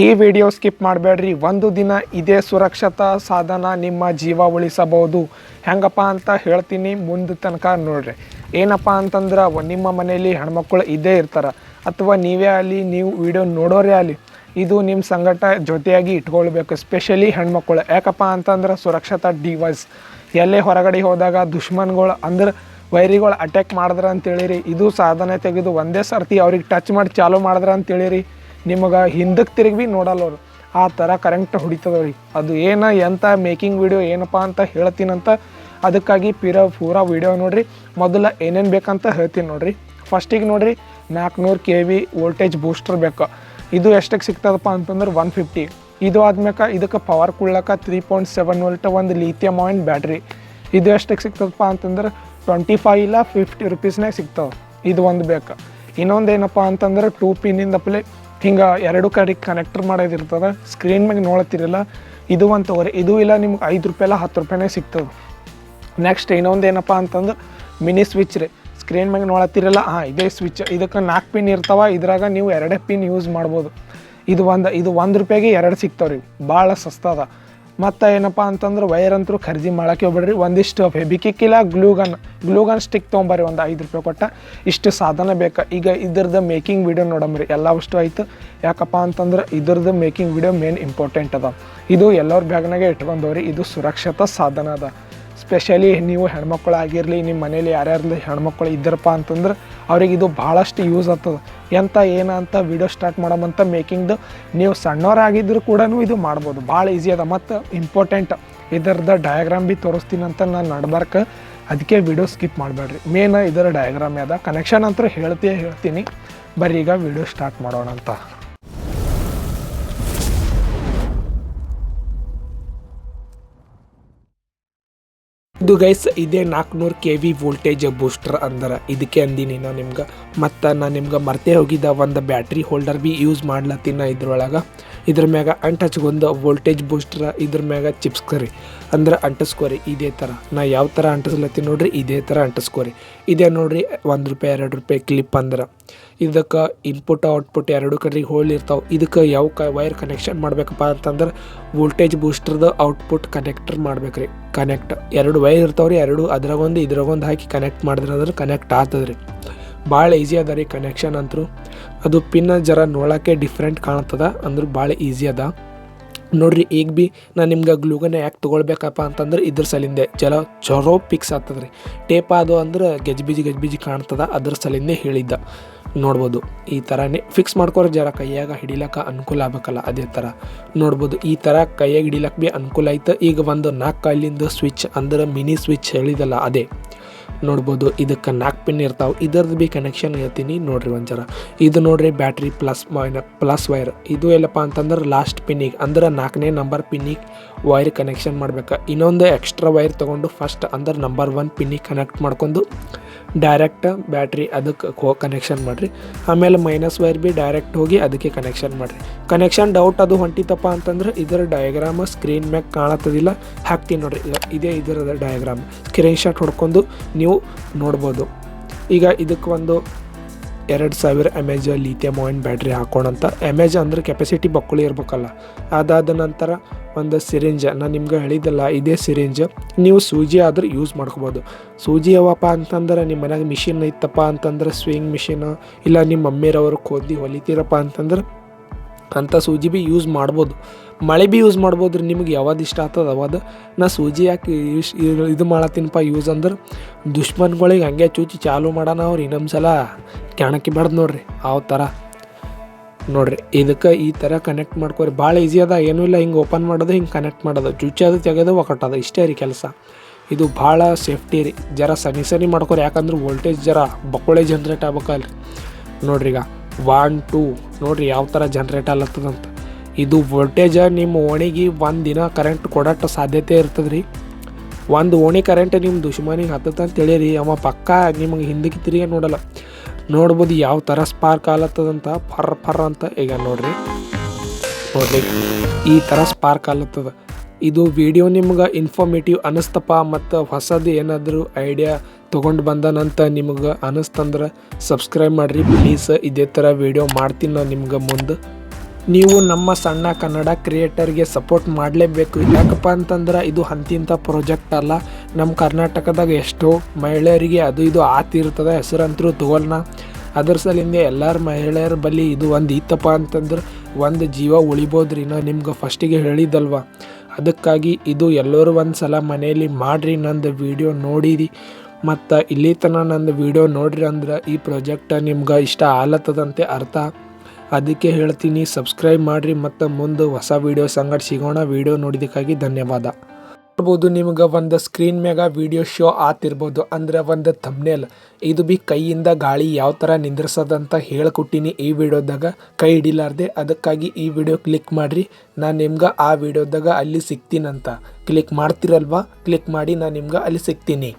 ಈ video skip ಮಾಡಬೇಡ್ರಿ. ಒಂದು ದಿನ ಇದೇ ಸುರಕ್ಷತಾ ಸಾಧನ ನಿಮ್ಮ ಜೀವ ಉಳಿಸಬಹುದು. ಹೆಂಗಪ್ಪ ಅಂತ ಹೇಳ್ತೀನಿ, ಮುಂದೆ ತನಕ ನೋಡ್ರಿ. ಏನಪ್ಪ ಅಂತಂದ್ರೆ ನಿಮ್ಮ ಮನೆಯಲ್ಲಿ ಹೆಣ್ಮಕ್ಳು ಇದ್ದೇ ಇರ್ತಾರೆ, ಅಥವಾ ನೀವೇ ಆಗಲಿ ನೀವು ವಿಡಿಯೋ ನೋಡೋರೇ ಆಗಲಿ, ಇದು ನಿಮ್ಮ ಸಂಗಟ ಜೊತೆಯಾಗಿ ಇಟ್ಕೊಳ್ಬೇಕು. ಸ್ಪೆಷಲಿ ಹೆಣ್ಮಕ್ಳು. ಯಾಕಪ್ಪ ಅಂತಂದ್ರೆ ಸುರಕ್ಷತಾ ಡಿವೈಸ್ ಎಲ್ಲೇ ಹೊರಗಡೆ ಹೋದಾಗ ದುಶ್ಮನ್ಗಳು ಅಂದ್ರೆ ವೈರಿಗಳು ಅಟ್ಯಾಕ್ ಮಾಡಿದ್ರೆ ಅಂತೇಳಿರಿ, ಇದು ಸಾಧನ ತೆಗೆದು ಒಂದೇ ಸರ್ತಿ ಅವ್ರಿಗೆ ಟಚ್ ಮಾಡಿ ಚಾಲೂ ಮಾಡಿದ್ರೆ ಅಂತೇಳಿರಿ, ನಿಮಗೆ ಹಿಂದಕ್ಕೆ ತಿರುಗಿ ಭೀ ನೋಡಲ್ಲ ಅವರು. ಆ ಥರ ಕರೆಂಟ್ ಹೊಡಿತದವ್ರಿ. ಅದು ಏನು ಎಂಥ ಮೇಕಿಂಗ್ ವಿಡಿಯೋ ಏನಪ್ಪ ಅಂತ ಹೇಳ್ತೀನಂತ, ಅದಕ್ಕಾಗಿ ಪೂರಾ ವಿಡಿಯೋ ನೋಡಿರಿ. ಮೊದಲು ಏನೇನು ಬೇಕಂತ ಹೇಳ್ತೀನಿ ನೋಡಿರಿ. ಫಸ್ಟಿಗೆ ನೋಡಿರಿ, 400 kV ವೋಲ್ಟೇಜ್ ಬೂಸ್ಟರ್ ಬೇಕು. ಇದು ಎಷ್ಟಕ್ಕೆ ಸಿಗ್ತದಪ್ಪ ಅಂತಂದ್ರೆ 150. ಇದು ಆದ್ಮೇಲೆ ಇದಕ್ಕೆ ಪವರ್ ಕೊಡ್ಲಕ್ಕ 3.7 ವೋಲ್ಟ್ ಒಂದು ಲಿಥಿಯಂ ಅಯಾನ್ ಬ್ಯಾಟ್ರಿ. ಇದು ಎಷ್ಟಕ್ಕೆ ಸಿಗ್ತದಪ್ಪ ಅಂತಂದ್ರೆ 25 ಇಲ್ಲ 50 ರೂಪೀಸ್ನಾಗ ಸಿಗ್ತವೆ. ಇದು ಒಂದು ಬೇಕು. ಇನ್ನೊಂದು ಏನಪ್ಪ ಅಂತಂದ್ರೆ 2 ಪಿನ್ನಿಂದ ಅಪ್ಲೆ ಹಿಂಗೆ 2 ಕಡೆ ಕನೆಕ್ಟರ್ ಮಾಡೋದಿರ್ತದೆ. ಸ್ಕ್ರೀನ್ ಮ್ಯಾಗೆ ನೋಡ್ತಿರಲ್ಲ, ಇದು ಒಂದು ತೊಗೊರಿ. ಇದು ಇಲ್ಲ ನಿಮ್ಗೆ 5 ರೂಪಾಯಿ ಇಲ್ಲ 10 ರೂಪಾಯಿನೇ ಸಿಗ್ತದೆ. ನೆಕ್ಸ್ಟ್ ಇನ್ನೊಂದು ಏನಪ್ಪ ಅಂತಂದ್ರೆ ಮಿನಿ ಸ್ವಿಚ್ ರೀ. ಸ್ಕ್ರೀನ್ ಮ್ಯಾಗೆ ನೋಡತ್ತಿರಲ್ಲ, ಇದೇ ಸ್ವಿಚ್. ಇದಕ್ಕೆ 4 ಪಿನ್ ಇರ್ತಾವೆ. ಇದ್ರಾಗ ನೀವು 2 ಪಿನ್ ಯೂಸ್ ಮಾಡ್ಬೋದು. ಇದು 1 ರೂಪಾಯಿಗೆ 2 ಸಿಗ್ತಾವ್ರಿ. ಭಾಳ ಸಸ್ತದ. ಮತ್ತು ಏನಪ್ಪ ಅಂತಂದ್ರೆ ವೈರ್ ಅಂತೂ ಖರೀದಿ ಮಾಡೋಕ್ಕೆ ಹೋಗ್ಬೇಡ್ರಿ. ಒಂದಿಷ್ಟು ಫೆಬಿಕಿಕ್ ಇಲ್ಲ ಗ್ಲೂಗನ್ ಸ್ಟಿಕ್ ತೊಗೊಂಬರ್ರಿ, ಒಂದು 5 ರೂಪಾಯಿ ಕೊಟ್ಟ. ಇಷ್ಟು ಸಾಧನ ಬೇಕು. ಈಗ ಇದ್ರದ್ದು ಮೇಕಿಂಗ್ ವಿಡಿಯೋ ನೋಡಮ್ರಿ. ಎಲ್ಲ ಅಷ್ಟು ಆಯ್ತು. ಯಾಕಪ್ಪ ಅಂತಂದ್ರೆ ಇದ್ರದ್ದು ಮೇಕಿಂಗ್ ವಿಡಿಯೋ ಮೇನ್ ಇಂಪಾರ್ಟೆಂಟ್ ಅದ. ಇದು ಎಲ್ಲರ ಬ್ಯಾಗ್ನಾಗೆ ಇಟ್ಕೊಂಡವ್ರಿ. ಇದು ಸುರಕ್ಷತಾ ಸಾಧನ ಅದ. ಸ್ಪೆಷಲಿ ನೀವು ಹೆಣ್ಮಕ್ಳು ಆಗಿರಲಿ, ನಿಮ್ಮ ಮನೇಲಿ ಯಾರ್ಯಾರಲ್ಲಿ ಹೆಣ್ಮಕ್ಳು ಇದ್ದಾರಪ್ಪ ಅಂತಂದ್ರೆ ಅವ್ರಿಗೆ ಇದು ಭಾಳಷ್ಟು ಯೂಸ್ ಆಗ್ತದೆ. ಏನಂತ ವಿಡಿಯೋ ಸ್ಟಾರ್ಟ್ ಮಾಡಮಂತ ಮೇಕಿಂಗ್ದು. ನೀವು ಸಣ್ಣವರಾಗಿದ್ದರೂ ಕೂಡ ಇದು ಮಾಡ್ಬೋದು. ಭಾಳ ಈಸಿ ಅದ. ಮತ್ತು ಇಂಪಾರ್ಟೆಂಟ್ ಇದರದ ಡಯಾಗ್ರಾಮ್ ಭೀ ತೋರಿಸ್ತೀನಿ ಅಂತ ನಾನು ನಡ್ಬಾರ್ಕ, ಅದಕ್ಕೆ ವಿಡಿಯೋ ಸ್ಕಿಪ್ ಮಾಡಬೇಡ್ರಿ. ಮೇನ್ ಇದರ ಡಯಾಗ್ರಾಮ್ ಅದ. ಕನೆಕ್ಷನ್ ಅಂತೂ ಹೇಳ್ತೀನಿ. ಬರ್ರಿ ಈಗ ವಿಡಿಯೋ ಸ್ಟಾರ್ಟ್ ಮಾಡೋಣ ಅಂತ. ಇದು ಗೈಸ್, ಇದೇ 400 kV ವೋಲ್ಟೇಜ್ ಬೂಸ್ಟರ್ ಅಂದ್ರೆ ಇದಕ್ಕೆ ಅಂದಿನಿ ನಾನು ನಿಮ್ಗೆ. ಮತ್ತು ನಾನು ನಿಮ್ಗೆ ಮರ್ತೇ ಹೋಗಿದ್ದ ಒಂದು ಬ್ಯಾಟ್ರಿ ಹೋಲ್ಡರ್ ಭೀ ಯೂಸ್ ಮಾಡ್ಲತ್ತೀನಿ ಇದ್ರೊಳಗೆ. ಇದ್ರ ಮ್ಯಾಗ ಅಂಟಚ್ಗೊಂದು ವೋಲ್ಟೇಜ್ ಬೂಸ್ಟರ್, ಇದ್ರ ಮ್ಯಾಗ ಚಿಪ್ಸ್ಕರಿ ಅಂದ್ರೆ ಅಂಟಿಸ್ಕೋರಿ. ಇದೇ ಥರ ನಾ ಯಾವ ಥರ ಅಂಟಿಸ್ಲತ್ತೀನಿ ನೋಡ್ರಿ, ಇದೇ ಥರ ಅಂಟಿಸ್ಕೋರಿ. ಇದೇ ನೋಡ್ರಿ 1 ರೂಪಾಯಿ 2 ರೂಪಾಯಿ ಕ್ಲಿಪ್ ಅಂದ್ರೆ. ಇದಕ್ಕೆ ಇನ್ಪುಟ್ ಔಟ್ಪುಟ್ 2 ಕಡೆಗೆ ಹೋಲ್ ಇರ್ತಾವೆ. ಇದಕ್ಕೆ ಯಾವ ವೈರ್ ಕನೆಕ್ಷನ್ ಮಾಡ್ಬೇಕಪ್ಪ ಅಂತಂದ್ರೆ ವೋಲ್ಟೇಜ್ ಬೂಸ್ಟರ್ದು ಔಟ್ಪುಟ್ ಕನೆಕ್ಟರ್ ಮಾಡ್ಬೇಕ್ರಿ. ಕನೆಕ್ಟ್ 2 ವೈರ್ ಇರ್ತಾವ್ರಿ, 2 ಅದ್ರಾಗೊಂದು ಇದ್ರಾಗೊಂದು ಹಾಕಿ ಕನೆಕ್ಟ್ ಮಾಡಿದ್ರೆ ಕನೆಕ್ಟ್ ಆಗ್ತದ್ರಿ. ಭಾಳ ಈಸಿ ಅದ ರೀ ಕನೆಕ್ಷನ್ ಅಂತೂ. ಅದು ಪಿನ್ ಜರ ನೋಡೋಕ್ಕೆ ಡಿಫ್ರೆಂಟ್ ಕಾಣ್ತದ, ಅಂದ್ರೆ ಭಾಳ ಈಸಿ ಅದ ನೋಡ್ರಿ. ಈಗ ಭೀ ನಾನು ನಿಮ್ಗೆ ಗ್ಲೂಗನ್ನ ಯಾಕೆ ತೊಗೊಳ್ಬೇಕಪ್ಪ ಅಂತಂದ್ರೆ ಇದ್ರ ಸಲಿಂದೆ ಚಲೋ ಪಿಕ್ಸ್ ಆಗ್ತದೆ ರೀ. ಟೇಪ್ ಅದು ಅಂದ್ರೆ ಗಜ್ಬಿಜಿ ಕಾಣ್ತದ, ಅದ್ರ ಸಲಿಂದೆ ಹೇಳಿದ್ದ. ನೋಡ್ಬೋದು ಈ ಥರನೇ ಫಿಕ್ಸ್ ಮಾಡ್ಕೊರೆ. ಜರ ಕೈಯಾಗ ಹಿಡಿಲಕ್ಕ ಅನುಕೂಲ ಆಗ್ಬೇಕಲ್ಲ, ಅದೇ ಥರ ನೋಡ್ಬೋದು. ಈ ಥರ ಕೈಯಾಗ ಹಿಡಿಲಕ್ಕೆ ಭೀ ಅನುಕೂಲ ಆಯ್ತು. ಈಗ ಒಂದು 4 ಕಾಲಿಂದ ಸ್ವಿಚ್ ಅಂದ್ರೆ ಮಿನಿ ಸ್ವಿಚ್ ಹೇಳಿದಲ್ಲ, ಅದೇ ನೋಡ್ಬೋದು. ಇದಕ್ಕೆ 4 ಪಿನ್ ಇರ್ತಾವೆ. ಇದರದ್ದು ಭೀ ಕನೆಕ್ಷನ್ ಹೇಳ್ತೀನಿ ನೋಡ್ರಿ ಒಂದು ಜರ. ಇದು ನೋಡ್ರಿ ಬ್ಯಾಟ್ರಿ ಪ್ಲಸ್ ವೈರ್. ಇದು ಎಲ್ಲಪ್ಪ ಅಂತಂದ್ರೆ ಲಾಸ್ಟ್ ಪಿನ್ನಿಗೆ ಅಂದ್ರೆ 4ನೇ ನಂಬರ್ ಪಿನ್ನಿಗೆ ವೈರ್ ಕನೆಕ್ಷನ್ ಮಾಡ್ಬೇಕು. ಇನ್ನೊಂದು ಎಕ್ಸ್ಟ್ರಾ ವೈರ್ ತೊಗೊಂಡು ಫಸ್ಟ್ ಅಂದ್ರೆ ನಂಬರ್ 1 ಪಿನ್ನಿಗೆ ಕನೆಕ್ಟ್ ಮಾಡ್ಕೊಂಡು ಡೈರೆಕ್ಟ್ ಬ್ಯಾಟ್ರಿ ಅದಕ್ಕೆ ಕನೆಕ್ಷನ್ ಮಾಡಿರಿ. ಆಮೇಲೆ ಮೈನಸ್ ವೈರ್ ಭೀ ಡೈರೆಕ್ಟ್ ಹೋಗಿ ಅದಕ್ಕೆ ಕನೆಕ್ಷನ್ ಮಾಡಿರಿ. ಕನೆಕ್ಷನ್ ಡೌಟ್ ಅದು ಹೊಂಟಿತಪ್ಪ ಅಂತಂದ್ರೆ ಇದರ ಡಯಾಗ್ರಾಮ್ ಸ್ಕ್ರೀನ್ ಮ್ಯಾಗ ಕಾಣತ್ತದಿಲ್ಲ, ಹಾಕ್ತೀನಿ ನೋಡ್ರಿ. ಇದೇ ಇದರದ ಡಯಾಗ್ರಾಮ್ ಸ್ಕ್ರೀನ್ಶಾಟ್ ಹೊಡ್ಕೊಂಡು ನೀವು ನೋಡ್ಬೋದು. ಈಗ ಇದಕ್ಕೆ ಒಂದು 2000 mAh ಲಿಥಿಯಂ ಅಯಾನ್ ಬ್ಯಾಟ್ರಿ ಹಾಕೋಣಂತ. mAh ಅಂದ್ರೆ ಕೆಪಾಸಿಟಿ ಬಕ್ಕುಳಿ ಇರ್ಬೇಕಲ್ಲ. ಅದಾದ ನಂತರ ಒಂದು ಸಿರಿಂಜ್, ನಾನು ನಿಮ್ಗೆ ಹೇಳಿದ್ದಲ್ಲ ಇದೇ ಸಿರಿಂಜ್. ನೀವು ಸೂಜಿ ಆದ್ರೆ ಯೂಸ್ ಮಾಡ್ಕೋಬೋದು. ಸೂಜಿ ಯಾವಪ್ಪ ಅಂತಂದ್ರೆ ನಿಮ್ಮ ಮನ್ಯಾಗ ಮಿಷಿನ್ ಇತ್ತಪ್ಪ ಅಂತಂದ್ರೆ ಸ್ವಿಂಗ್ ಮಿಷಿನ್, ಇಲ್ಲ ನಿಮ್ಮ ಮಮ್ಮಿರವರು ಕೋದಿ ಹೊಲಿತೀರಪ್ಪ ಅಂತಂದ್ರೆ ಅಂಥ ಸೂಜಿ ಭೀ ಯೂಸ್ ಮಾಡ್ಬೋದು. ಮಳೆ ಭೀ ಯೂಸ್ ಮಾಡ್ಬೋದು ರೀ. ನಿಮ್ಗೆ ಯಾವ್ದು ಇಷ್ಟ ಆಗ್ತದೆ ಅವಾದ. ನಾ ಸೂಜಿ ಯಾಕೆ ಇದು ಮಾಡತ್ತೀನಪ್ಪ ಯೂಸ್ ಅಂದ್ರೆ ದುಶ್ಮನ್ಗಳಿಗೆ ಹಂಗೆ ಚೂಚಿ ಚಾಲು ಮಾಡೋಣ ಅವ್ರು ಇನ್ನೊಂದು ಸಲ ಕ್ಯಾಣಕ್ಕೆ ಬೇಡ್ದು ನೋಡ್ರಿ. ಆ ಥರ ನೋಡ್ರಿ. ಇದಕ್ಕೆ ಈ ಥರ ಕನೆಕ್ಟ್ ಮಾಡ್ಕೊರಿ. ಭಾಳ ಈಸಿ ಅದ. ಏನೂ ಇಲ್ಲ, ಹಿಂಗೆ ಓಪನ್ ಮಾಡೋದು, ಹಿಂಗೆ ಕನೆಕ್ಟ್ ಮಾಡೋದು, ಚುಚ್ಚೋದು ತೆಗೆದು ಒಕ್ಕಟ್ಟೋದು, ಇಷ್ಟೇ ರೀ ಕೆಲಸ. ಇದು ಭಾಳ ಸೇಫ್ಟಿ ರೀ. ಜರ ಸನಿ ಮಾಡ್ಕೊರಿ. ಯಾಕಂದ್ರೆ ವೋಲ್ಟೇಜ್ ಜರ ಬಕ್ಕುಳೆ ಜನ್ರೇಟ್ ಆಗ್ಬೇಕಲ್ರಿ. ನೋಡ್ರಿ ಈಗ 1 2 ನೋಡ್ರಿ ಯಾವ ಥರ ಜನ್ರೇಟ್ ಆಗ್ಲತ್ತದಂತ. ಇದು ವೋಲ್ಟೇಜ ನಿಮ್ಮ ಓಣಿಗೆ 1 ದಿನ ಕರೆಂಟ್ ಕೊಡೋಷ್ಟು ಸಾಧ್ಯತೆ ಇರ್ತದೆ ರೀ. 1 ಓಣಿ ಕರೆಂಟ್ ನಿಮ್ಮ ದುಶ್ಮನಿಗೆ ಹತ್ತಂತ ತಿಳಿರಿ, ಅವ ಪಕ್ಕ ನಿಮಗೆ ಹಿಂದಕ್ಕೆ ತಿರುಗಿ ನೋಡಲ್ಲ. ನೋಡ್ಬೋದು ಯಾವ ಥರ ಸ್ಪಾರ್ಕ್ ಆಗ್ಲತ್ತದಂತ, ಫರ್ ಅಂತ. ಈಗ ನೋಡ್ರಿ ಈ ಥರ ಸ್ಪಾರ್ಕ್ ಆಗ್ಲತ್ತದ. ಇದು ವಿಡಿಯೋ ನಿಮ್ಗೆ ಇನ್ಫಾರ್ಮೇಟಿವ್ ಅನ್ನಿಸ್ತಪ್ಪ ಮತ್ತು ಹೊಸದು ಏನಾದರೂ ಐಡಿಯಾ ತೊಗೊಂಡು ಬಂದನಂತ ನಿಮ್ಗೆ ಅನ್ನಿಸ್ತಂದ್ರೆ ಸಬ್ಸ್ಕ್ರೈಬ್ ಮಾಡಿರಿ ಪ್ಲೀಸ್. ಇದೇ ಥರ ವಿಡಿಯೋ ಮಾಡ್ತೀನಿ ನಾನು ನಿಮ್ಗೆ ಮುಂದೆ. ನೀವು ನಮ್ಮ ಸಣ್ಣ ಕನ್ನಡ ಕ್ರಿಯೇಟರ್ಗೆ ಸಪೋರ್ಟ್ ಮಾಡಲೇಬೇಕು. ಯಾಕಪ್ಪ ಅಂತಂದ್ರೆ ಇದು ಅಂತಿಂಥ ಪ್ರಾಜೆಕ್ಟ್ ಅಲ್ಲ. ನಮ್ಮ ಕರ್ನಾಟಕದಾಗ ಎಷ್ಟೋ ಮಹಿಳೆಯರಿಗೆ ಅದು ಇದು ಆತಿರ್ತದೆ, ಹೆಸರಂತರೂ ತಗೋಲ್ನ. ಅದ್ರ ಸಲಿಂದ ಎಲ್ಲರ ಮಹಿಳೆಯರ ಬಳಿ ಇದು ಒಂದು ಇತ್ತಪ್ಪ ಅಂತಂದ್ರೆ ಒಂದು ಜೀವ ಉಳಿಬೋದ್ರಿ. ನಾ ನಿಮ್ಗೆ ಫಸ್ಟಿಗೆ ಹೇಳಿದ್ದಲ್ವ, ಅದಕ್ಕಾಗಿ ಇದು ಎಲ್ಲರೂ ಒಂದು ಸಲ ಮನೆಯಲ್ಲಿ ಮಾಡಿರಿ. ನಂದು ವಿಡಿಯೋ ನೋಡಿರಿ ಮತ್ತು ಇಲ್ಲಿ ತನಕ ನಂದು ವಿಡಿಯೋ ನೋಡ್ರಿ ಅಂದ್ರೆ ಈ ಪ್ರಾಜೆಕ್ಟ್ ನಿಮ್ಗೆ ಇಷ್ಟ ಆಲತ್ತದಂತೆ ಅರ್ಥ. ಅದಕ್ಕೆ ಹೇಳ್ತೀನಿ, ಸಬ್ಸ್ಕ್ರೈಬ್ ಮಾಡಿರಿ ಮತ್ತು ಮುಂದೆ ಹೊಸ ವೀಡಿಯೋ ಸಂಗಡ ಸಿಗೋಣ. ವಿಡಿಯೋ ನೋಡಿದ್ದಕ್ಕಾಗಿ ಧನ್ಯವಾದ. ನೋಡ್ಬೋದು ನಿಮ್ಗೆ ಒಂದು ಸ್ಕ್ರೀನ್ ಮ್ಯಾಗ ವಿಡಿಯೋ ಶೋ ಆತಿರ್ಬೋದು, ಅಂದ್ರೆ ಒಂದು ಥಂಬ್ನೇಲ್. ಇದು ಭೀ ಕೈಯಿಂದ ಗಾಳಿ ಯಾವ ಥರ ನಿಂದ್ರಿಸೋದಂತ ಹೇಳ್ಕೊಟ್ಟಿನಿ ಈ ವಿಡಿಯೋದಾಗ, ಕೈ ಹಿಡಿಲಾರ್ದೆ. ಅದಕ್ಕಾಗಿ ಈ ವಿಡಿಯೋ ಕ್ಲಿಕ್ ಮಾಡಿರಿ. ನಾನು ನಿಮ್ಗೆ ಆ ವಿಡಿಯೋದಾಗ ಅಲ್ಲಿ ಸಿಗ್ತೀನಂತ ಕ್ಲಿಕ್ ಮಾಡ್ತಿರಲ್ವ, ಕ್ಲಿಕ್ ಮಾಡಿ ನಾನು ನಿಮ್ಗೆ ಅಲ್ಲಿ ಸಿಗ್ತೀನಿ.